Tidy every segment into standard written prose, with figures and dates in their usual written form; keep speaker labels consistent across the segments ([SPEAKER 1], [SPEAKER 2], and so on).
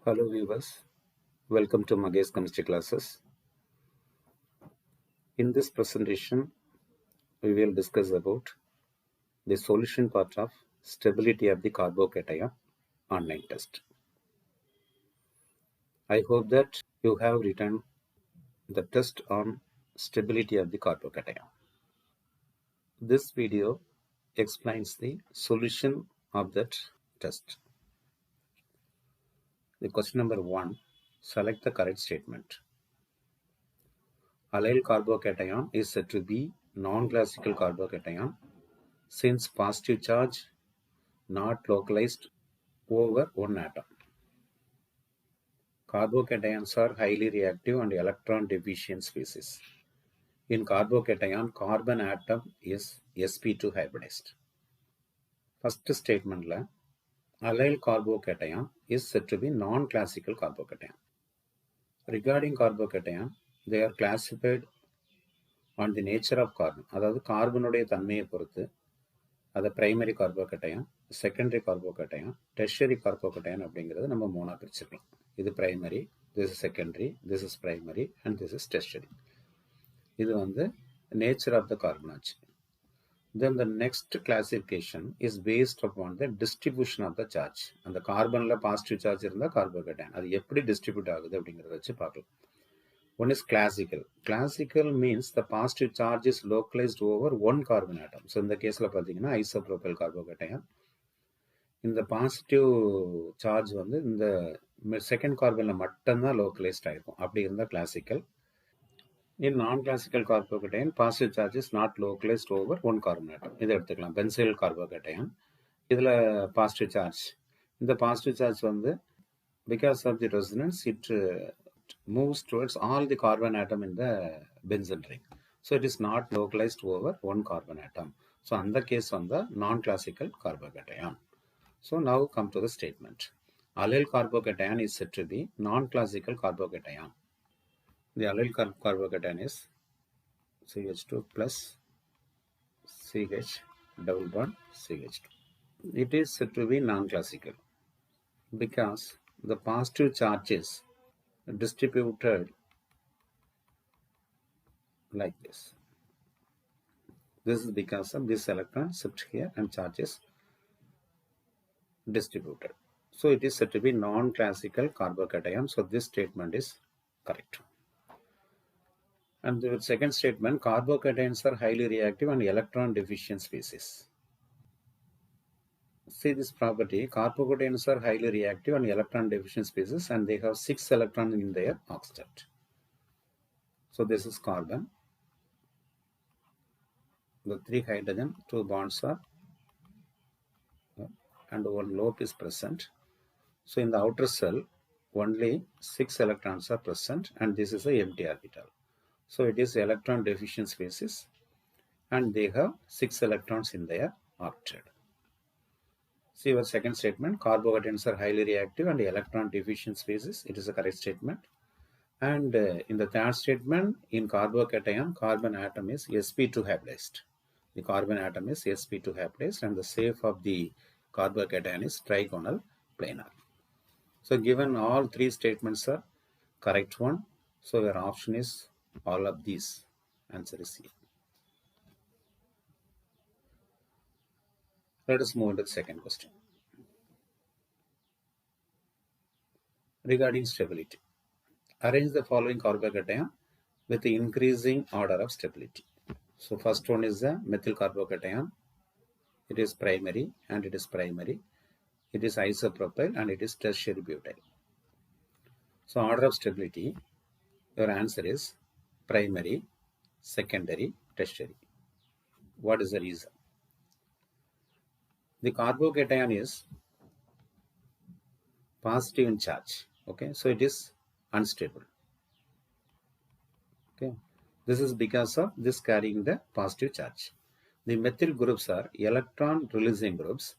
[SPEAKER 1] Hello viewers, welcome to MAGESH chemistry classes. In this presentation, we will discuss about the solution part of stability of the carbocation online test. I hope that you have written the test on stability of the carbocation. This video explains the solution of that test. The question number 1, select the correct statement. Allyl carbocation is said to be non-classical carbocation since positive charge not localized over one atom. Carbocations are highly reactive and electron deficient species. In carbocation, carbon atom is sp2 hybridized. First statement la, allyl carbocation is said to be non-classical carbocation. Regarding carbocation, they are classified on the nature of carbon. அதாவது கார்பனுடைய தன்மையை பொறுத்து அதை primary carbocation, secondary carbocation, tertiary carbocation அப்படிங்கிறது நம்ம மூணாக பிரிச்சுக்கலாம். இது primary, this is secondary, this is primary and this is tertiary. இது வந்து நேச்சர் ஆஃப் த கார்பன் ஆச்சு. Then the next classification is based upon the distribution of the charge. அந்த கார்பனில் பாசிட்டிவ் சார்ஜ் இருந்தால் கார்போகேட்டையான் அது எப்படி டிஸ்ட்ரிபியூட் ஆகுது அப்படிங்கிறத வச்சு பார்க்கலாம். One is classical. Classical means the positive charge is localized over one carbon atom. So in the case of isopropyl carbocation, in the positive charge in the second carbon localized in the classical. In non-classical carbocation, positive charge is not localized over one carbon atom. This is benzyl carbocation. This is positive charge. In the positive charge because of the resonance, it moves towards all the carbon atom in the benzene ring. So it is not localized over one carbon atom. So in the case on the non-classical carbocation. So now come to the statement. Allyl carbocation is said to be non-classical carbocation. The allyl carbocation is CH2 plus CH double bond CH2. It is said to be non-classical because the positive charges distributed like this. This is because of this electron shift here and charges distributed. So it is said to be non-classical carbocation. So this statement is correct. And the second statement, carbocations are highly reactive and electron deficient species. See this property, carbocations are highly reactive and electron deficient species and they have 6 electrons in their oxidant. So this is carbon. The 3 hydrogen, 2 bonds are and 1 loop is present. So in the outer cell, only 6 electrons are present and this is a empty orbital. So it is electron deficient species and they have 6 electrons in their octet. See our second statement, carbocations are highly reactive and electron deficient species. It is a correct statement. And in the third statement, in carbocation, carbon atom is sp2 hybridized. The carbon atom is sp2 hybridized and the shape of the carbocation is trigonal planar. So given all 3 statements are correct one. So your option is all of these. Answer is C. Let us move on to the second question. Regarding stability, arrange the following carbocation with the increasing order of stability. So first one is the methyl carbocation. It is primary and it is primary. It is isopropyl and it is tertiary butyl. So order of stability, your answer is primary, secondary, tertiary. What is the reason? The carbocation is positive in charge. Okay, so it is unstable. Okay, this is because of this carrying the positive charge. The methyl groups are electron releasing groups,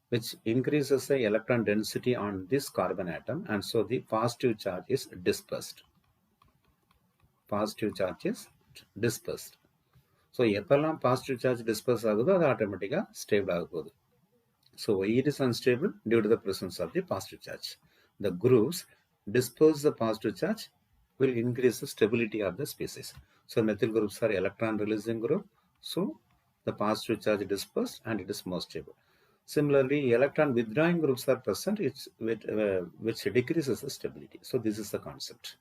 [SPEAKER 1] which increases the electron density on this carbon atom, and so the positive charge is dispersed. Positive charge is dispersed. So எப்பெல்லாம் positive charge disperse ஆகுதோ அது ஆட்டோமேட்டிக்காக stable ஆக போகுது. So why it is unstable? Due to the presence of the positive charge. the groups disperse the positive charge will increase the stability of the species. So methyl groups are electron releasing group. So the positive charge dispersed and it is more stable. Similarly, electron withdrawing groups are present, which decreases the stability. So this is the concept.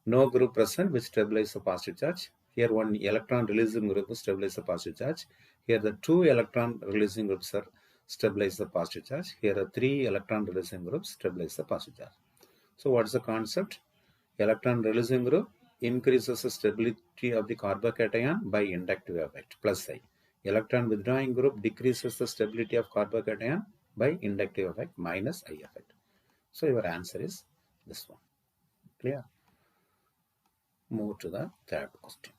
[SPEAKER 1] No group present which stabilizes the positive charge. Here one electron releasing group stabilizes the positive charge. Here the two electron releasing groups are stabilize the positive charge. Here the three electron releasing groups stabilize the positive charge. So what is the concept? Electron releasing group increases the stability of the carbocation by inductive effect, plus I. Electron withdrawing group decreases the stability of carbocation by inductive effect, minus I effect. So your answer is this one. Clear? Move to the third question.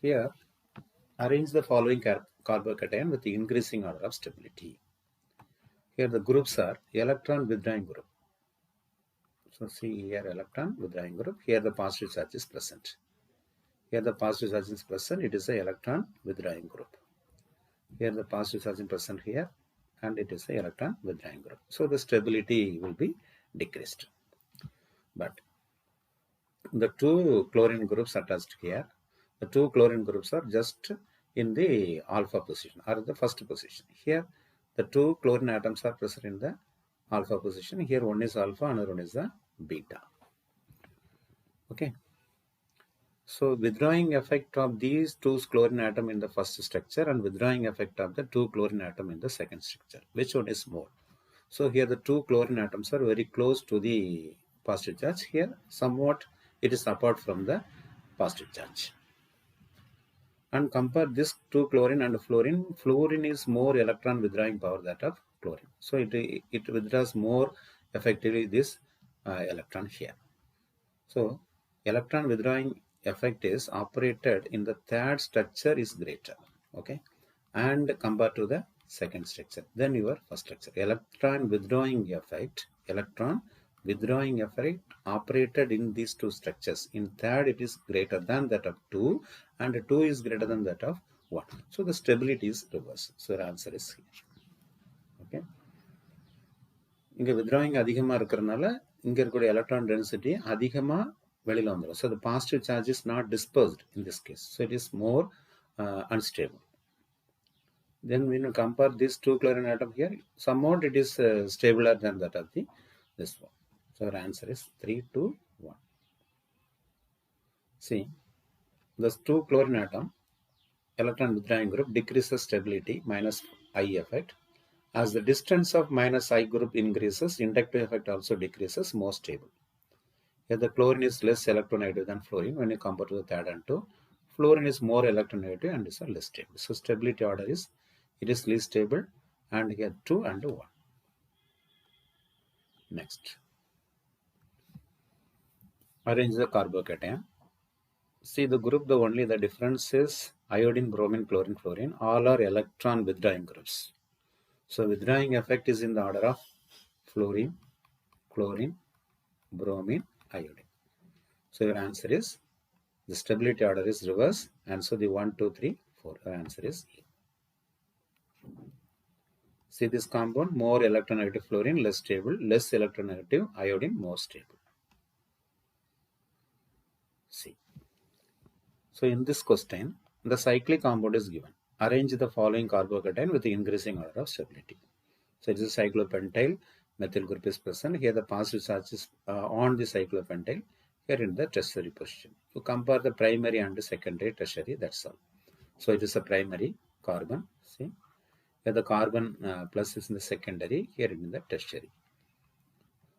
[SPEAKER 1] Here, arrange the following carbocation with the increasing order of stability. Here the groups are electron withdrawing group. So see here electron withdrawing group. Here the positive charge is present. Here the positive charge is present. It is a electron withdrawing group. Here the positive charge is present here, and it is a electron withdrawing group. So the stability will be decreased. But the two chlorine groups attached here, the two chlorine groups are just in the alpha position or the first position. Here the two chlorine atoms are present in the alpha position. Here one is alpha, another one is the beta. Okay. So withdrawing effect of these two chlorine atom in the first structure and withdrawing effect of the two chlorine atom in the second structure. Which one is more? So here the two chlorine atoms are very close to the positive charge. Here somewhat it is apart from the positive charge. And compare this to chlorine and fluorine. Fluorine is more electron withdrawing power that of chlorine. So it withdraws more effectively this electron here. So electron withdrawing effect is operated in the third structure is greater. Okay. And compared to the second structure, then your first structure. Electron withdrawing effect operated in these two structures. In third, it is greater than that of 2, and 2 is greater than that of 1. So the stability is reverse. So the answer is here. Okay. இங்கே withdrawing அதிகமாக இருக்கிறதுனால இங்கே இருக்கக்கூடிய electron density அதிகமாக வெளியில் வந்துடும். So the positive charge is not dispersed in this case. So it is more unstable. Then when you compare these two chlorine atom here, somewhat it is stabler than that of this one. So our answer is 3 to 1. See, this two chlorine atom electron withdrawing group decreases stability minus I effect. As the distance of minus I group increases, inductive effect also decreases, more stable. Here the chlorine is less electronegative than fluorine when you compare to the third and 2. Fluorine is more electronegative and is less stable. So stability order is, it is least stable, and here 2 and 1. Next. Arrange the carbocation. See the group, only the difference is iodine, bromine, chlorine, fluorine. All are electron withdrawing groups. So withdrawing effect is in the order of fluorine, chlorine, bromine, iodine. So your answer is, the stability order is reverse, and so the 1, 2, 3, 4. Your answer is E. See this compound, more electronegative fluorine, less stable, less electronegative iodine, more stable. See. So in this question, the cyclic compound is given. Arrange the following carbocation with the increasing order of stability. So it is a cyclopentyl, methyl group is present. Here the positive charge is on the cyclopentyl, here in the tertiary position. You compare the primary and the secondary, tertiary, that's all. So it is a primary carbon. See, here the carbon plus is in the secondary, here in the tertiary.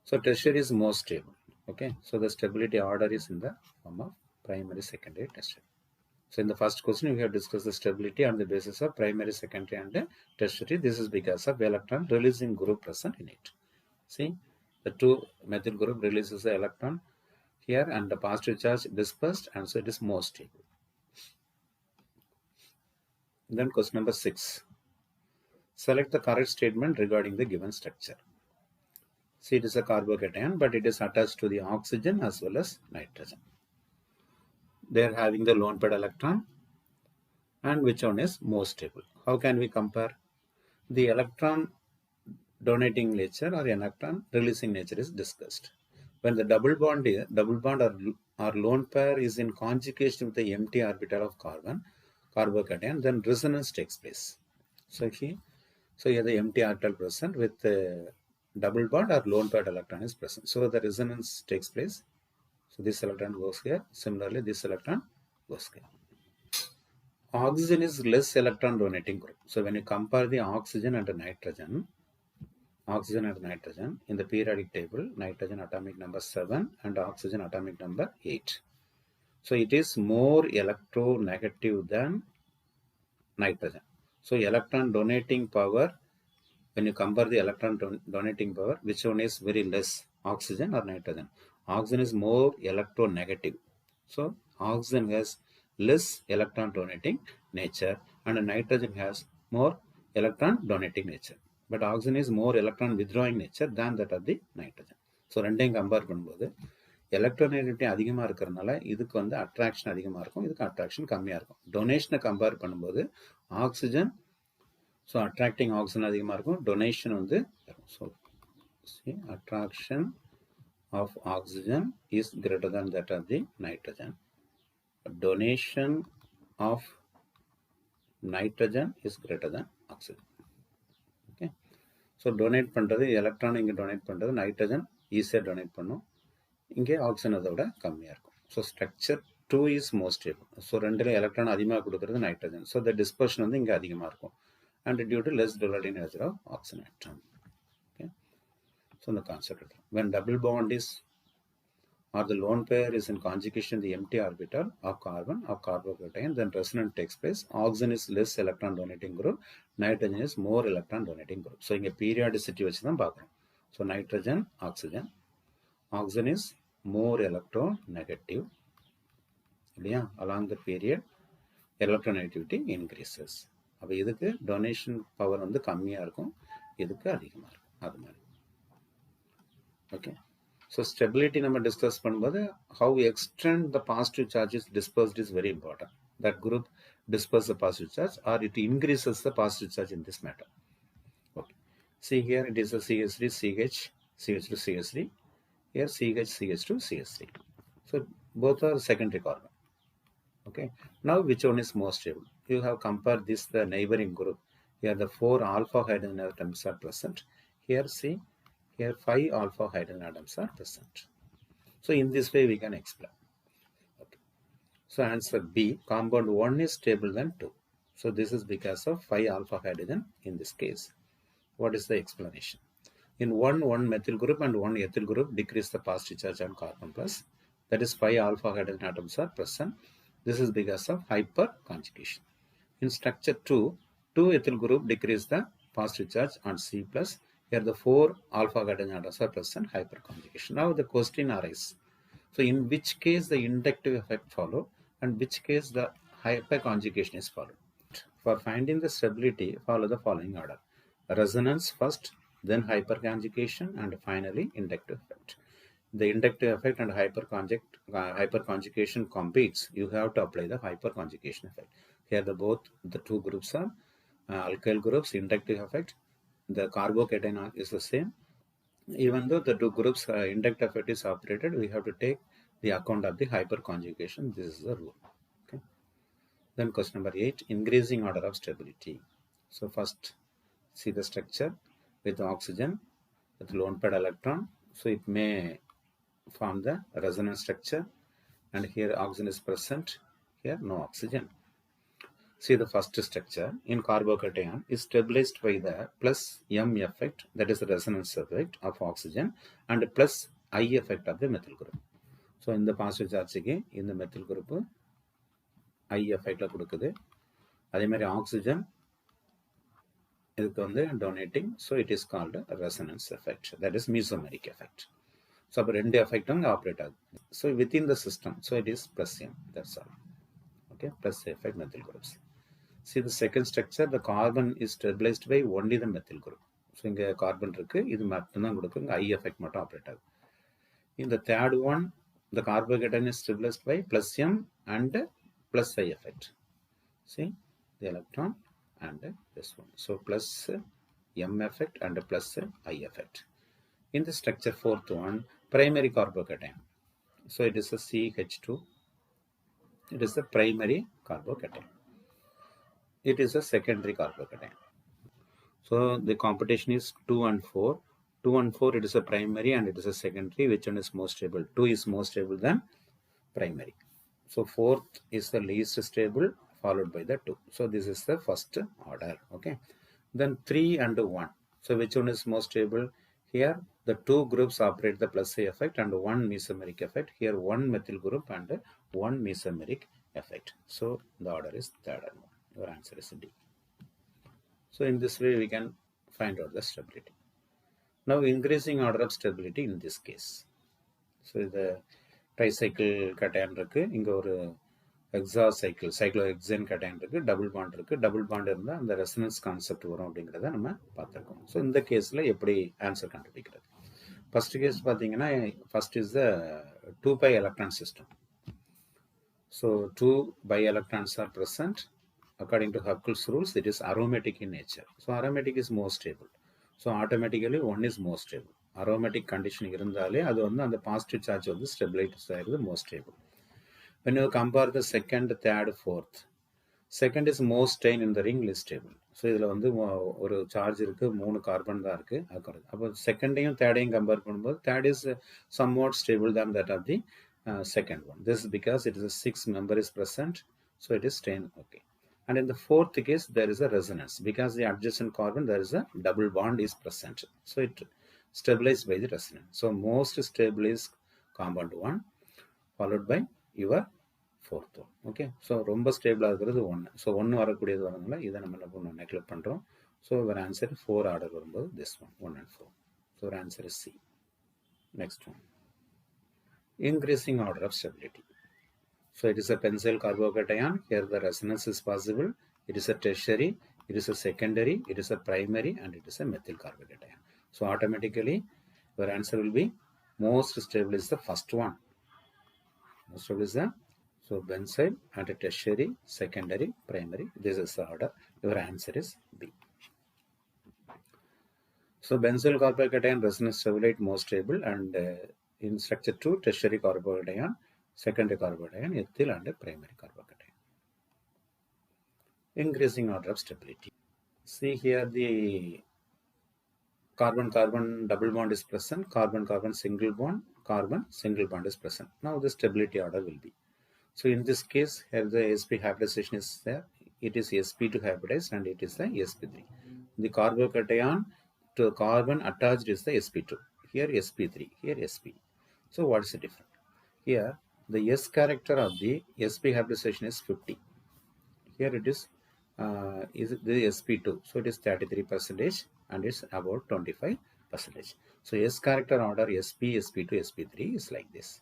[SPEAKER 1] So tertiary is more stable. Okay, so the stability order is in the form of primary, secondary, tertiary. So in the first question, we have discussed the stability on the basis of primary, secondary, and tertiary. This is because of electron releasing group present in it. See, the two methyl group releases the electron here, and the positive charge dispersed, and so it is more stable. Then question number 6. Select the correct statement regarding the given structure. See, it is a carbocation, but it is attached to the oxygen as well as nitrogen. They are having the lone pair electron, and which one is more stable? How can we compare? The electron donating nature or electron releasing nature is discussed. When the double bond or lone pair is in conjugation with the empty orbital of carbon, carbocation, then resonance takes place. So here the empty orbital present with the double bond or lone pair electron is present. So the resonance takes place. So this electron goes here. Similarly, this electron goes here. Oxygen is less electron donating group. So when you compare the oxygen and the nitrogen in the periodic table, nitrogen atomic number 7 and oxygen atomic number 8. So it is more electronegative than nitrogen. So electron donating power, when you compare the electron donating power, which one is very less, oxygen or nitrogen? Oxygen is more electronegative. So oxygen has less electron donating nature and nitrogen has more electron donating nature. But oxygen is more electron withdrawing nature than that of the nitrogen. So ரெண்டையும் compare பண்ணும்போது electronegativity அதிகமாக இருக்கிறதுனால இதுக்கு வந்து attraction அதிகமாக இருக்கும், இதுக்கு attraction கம்மியாக இருக்கும். டொனேஷனை கம்பேர் பண்ணும்போது ஆக்சிஜன், ஸோ அட்ராக்டிங் ஆக்சிஜன் அதிகமாக இருக்கும், டொனேஷன் வந்து so attraction of oxygen is greater than that of the nitrogen. Donation of nitrogen is greater than oxygen. Okay, so donate பண்றது எலக்ட்ரான் இங்கே டொனேட் பண்ணுறது நைட்ரஜன் ஈஸியாக டொனேட் பண்ணும், இங்கே ஆக்சிஜன் அதை விட கம்மியாக இருக்கும். So structure 2 is more stable. So ரெண்டுல எலக்ட்ரான் அதிகமாக கொடுக்கறது நைட்ரஜன். ஸோ த டிஸ்பர்ஷன் வந்து இங்கே அதிகமாக இருக்கும் அண்ட் டியூ டு லெஸ் டொலரின் nature of oxygen atom. Okay, so the concept when double bond is or the lone pair is in conjugation the empty orbital of carbon or carbocation, then resonance takes place. Oxygen is less electron donating group, nitrogen is more electron donating group. So இங்கே periodicity வச்சு தான் பார்க்குறோம். So nitrogen, oxygen. Oxygen is more electronegative. இல்லையா? Along the period electronegativity increases. அப்போ இதுக்கு donation power வந்து கம்மியாக இருக்கும், இதுக்கு அதிகமாக இருக்கும். அது மாதிரி. Okay. So stability நம்ம discuss பண்ணும்போது how extend the positive charge is dispersed is very important. That group disperses the positive charge or it increases the positive charge in this matter. Okay. See here it is a CH3, CH, CH2, CH3. Here CH, CH2, CH3. So both are secondary carbon. Okay. Now which one is more stable? You have compared this the neighboring group. Here the 4 alpha hydrogen atoms are present. Here see. Here 5 alpha hydrogen atoms are present. So in this way we can explain. Okay. So answer B, compound 1 is stable than 2. So this is because of 5 alpha hydrogen in this case. What is the explanation? In one methyl group and one ethyl group decrease the positive charge on carbon plus. That is 5 alpha hydrogen atoms are present. This is because of hyperconjugation. In structure 2, 2 ethyl group decrease the positive charge on C plus. Here the 4 alpha hydrogen atoms are present, hyperconjugation. Now the question arises. So in which case the inductive effect follow and which case the hyperconjugation is followed? For finding the stability, follow the following order. Resonance first, then hyperconjugation and finally inductive effect. The inductive effect and hyperconjugation competes. You have to apply the hyperconjugation effect. Here the two groups are alkyl groups, inductive effect. The carbocation is the same. Even though the two groups inductive effect is operated, we have to take the account of the hyperconjugation. This is the rule. Okay. Then question number 8, increasing order of stability. So first see the structure with oxygen with lone pair electron. So it may form the resonance structure and here oxygen is present, here no oxygen. See the first structure in carbocation is stabilized by the plus M effect, that is the resonance effect of oxygen, and plus I effect of the methyl group. So in the positive charge in the methyl group I effect la கொடுக்குது. அதே மாதிரி oxygen இதுக்கு வந்து donating, so it is called a resonance effect, that is mesomeric effect. So அப்போ ரெண்டு effect அங்கே operate ஆகுது. So within the system, so it is plus M, that's all. Okay, plus effect methyl groups. See the second structure, the carbon is stabilized by only the methyl group. So இங்கே carbon இருக்கு, இது மட்டும் தான் கொடுக்கும், இங்கே I effect மட்டும் operate ஆகுது. In the third one, the carbocation is stabilized by plus M and plus I effect. See the electron and this one. So plus M effect and plus I effect. In the structure fourth one, primary carbocation. So it is a CH2. It is the primary carbocation. It is a secondary carbocation. So the competition is 2 and 4. 2 and 4, it is a primary and it is a secondary. Which one is more stable? 2 is more stable than primary. So fourth is the least stable, followed by the 2. So this is the first order. Okay. Then 3 and 1. So which one is more stable? Here the two groups operate the plus A effect and one mesomeric effect. Here one methyl group and one mesomeric effect. So the order is third and 1. Your answer is D. So in this way we can find out the stability. Now increasing order of stability in this case. So the tricycle cation இருக்கு, இங்க ஒரு cyclohexane cation இருக்கு, double bond இருக்கு. Double bond இருந்தா அந்த resonance concept வரும் அப்படிங்கறத நம்ம பார்த்திருக்கோம். So இந்த கேஸ்ல எப்படி ஆன்சர் கண்டுபிடிக்கிறது? First case பாத்தீங்கன்னா first is the 2 pi electron system. So 2 pi electrons are present. According to Huckel's rules, it is aromatic in nature. So aromatic is more stable. So automatically one is more stable. Aromatic condition இருந்தாலே அது வந்து அந்த positive charge வந்து stabilize ஆகிறது more stable. When you compare the second, third, fourth, second is more strain in the ring, less stable. So இதில் வந்து ஒரு charge இருக்கு, 3 கார்பன் தான் இருக்கு. அப்போ செகண்டையும் தேர்டையும் கம்பேர் பண்ணும்போது third is somewhat stable than that of the second one. This is because it is a 6 member is present, so it is strain. Okay. And in the fourth case, there is a resonance because the adjacent carbon, there is a double bond is present. So it stabilized by the resonance. So most stable is compound 1 followed by your fourth one. Okay. So ரொம்ப stable ஆகிறது 1. So 1 வரக்கூடியது வரதுனால இதை நம்ம என்ன பண்ணணும், neglect பண்றோம். So our answer 4 order வரும்போது this one 1 and 4. So our answer is C. Next one. Increasing order of stability. So it is a benzyl carbocation. Here the resonance is possible. It is a tertiary, it is a secondary, it is a primary, and it is a methyl carbocation. So automatically your answer will be most stable is the first one. Most stable is the so benzyl and a tertiary, secondary, primary. This is the order. Your answer is B. So benzyl carbocation resonance stability most stable, and in structure 2 tertiary carbocation, secondary carbocation, ethyl and primary carbocation. Increasing order of stability. See here the carbon-carbon double bond is present, carbon-carbon single bond is present. Now the stability order will be. So in this case, here the sp hybridization is there. It is sp2 hybridized and it is the sp3. The carbocation to carbon attached is the sp2. Here sp3, here sp. So what is the difference? Here the S character of the sp hybridization is 50. Here it is the sp2. So it is 33% and it's about 25%. So S character order sp, sp2, sp3 is like this.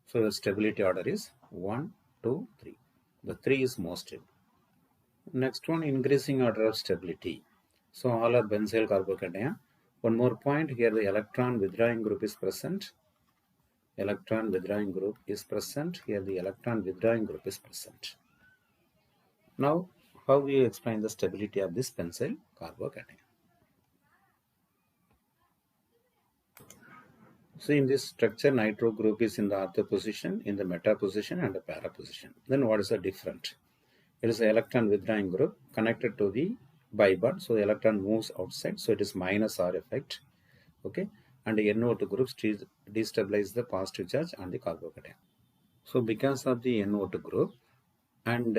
[SPEAKER 1] So the stability order is 1, 2, 3. The 3 is most stable. Next one, increasing order of stability. So all are benzyl carbocation. One more point here, the electron withdrawing group is present. Electron withdrawing group is present. Here the electron withdrawing group is present. Now, how we explain the stability of this benzyl carbocation? So in this structure, nitro group is in the ortho position, in the meta position and the para position. Then what is the different? It is the electron withdrawing group connected to the bibond. So the electron moves outside. So it is minus R effect. Okay. And the NO2 groups destabilize the positive charge on the carbocation. So because of the NO2 group and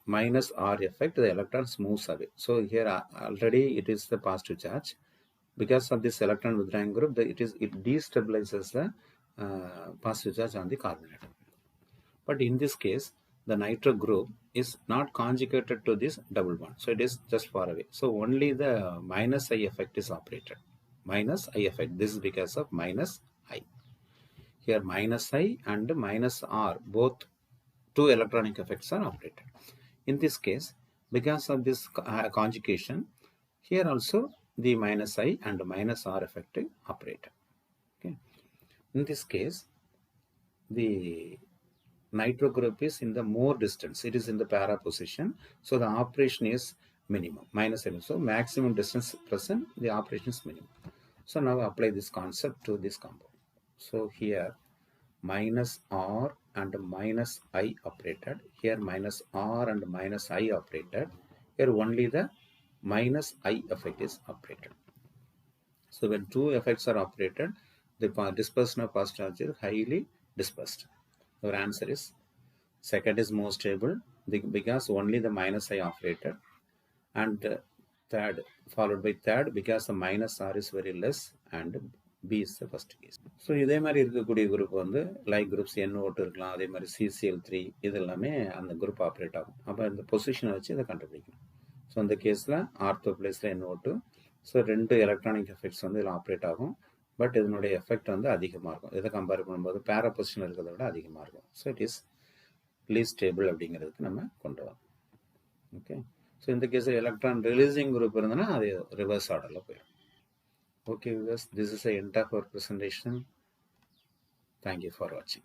[SPEAKER 1] minus R effect, the electrons moves away. So here already it is the positive charge. Because of this electron withdrawing group, it destabilizes the positive charge on the carbon atom. But in this case, the nitro group is not conjugated to this double bond. So it is just far away. So only the minus I effect is operated. Minus I effect. This is because of minus I. Here minus I and minus R, both two electronic effects are operated. In this case, because of this conjugation, here also the minus I and minus R effect operated. Okay. In this case, the nitro group is in the more distance. It is in the para position. So the operation is minimum, minus minimum. So maximum distance present, the operation is minimum. So now apply this concept to this compound. So here minus R and minus I operated. Here minus R and minus I operated. Here only the minus I effect is operated. So when two effects are operated, the dispersion of positive charge is highly dispersed. Our answer is second is more stable because only the minus I operated, and third followed by third because the minus R is very less, and B is the first case. So இதே மாதிரி இருக்கக்கூடிய group வந்து like groups NO2 இருக்கலாம், அதே மாதிரி CCl3 இது எல்லாமே அந்த குரூப் ஆப்ரேட் ஆகும். அப்போ இந்த பொசிஷனை வச்சு இதை கண்டுபிடிக்கணும். ஸோ இந்த கேஸில் ஆர்த்தோ பிளேஸில் NO2. ஸோ ரெண்டு எலக்ட்ரானிக் எஃபெக்ட்ஸ் வந்து இதில் ஆப்ரேட் ஆகும். பட் இதனுடைய எஃபெக்ட் வந்து அதிகமாக இருக்கும். இதை கம்பேர் பண்ணும்போது பேரா பொசிஷன் இருக்கிறத விட அதிகமாக இருக்கும். So it is least stable அப்படிங்கிறதுக்கு நம்ம கொண்டு வரோம். ஓகே, ஸோ இந்த கேஸில் எலக்ட்ரான் ரிலீசிங் குரூப் இருந்ததுன்னா அது ரிவர்ஸ் ஆர்டரில் போயிடும். Okay viewers, this is the end of our presentation. Thank you for watching.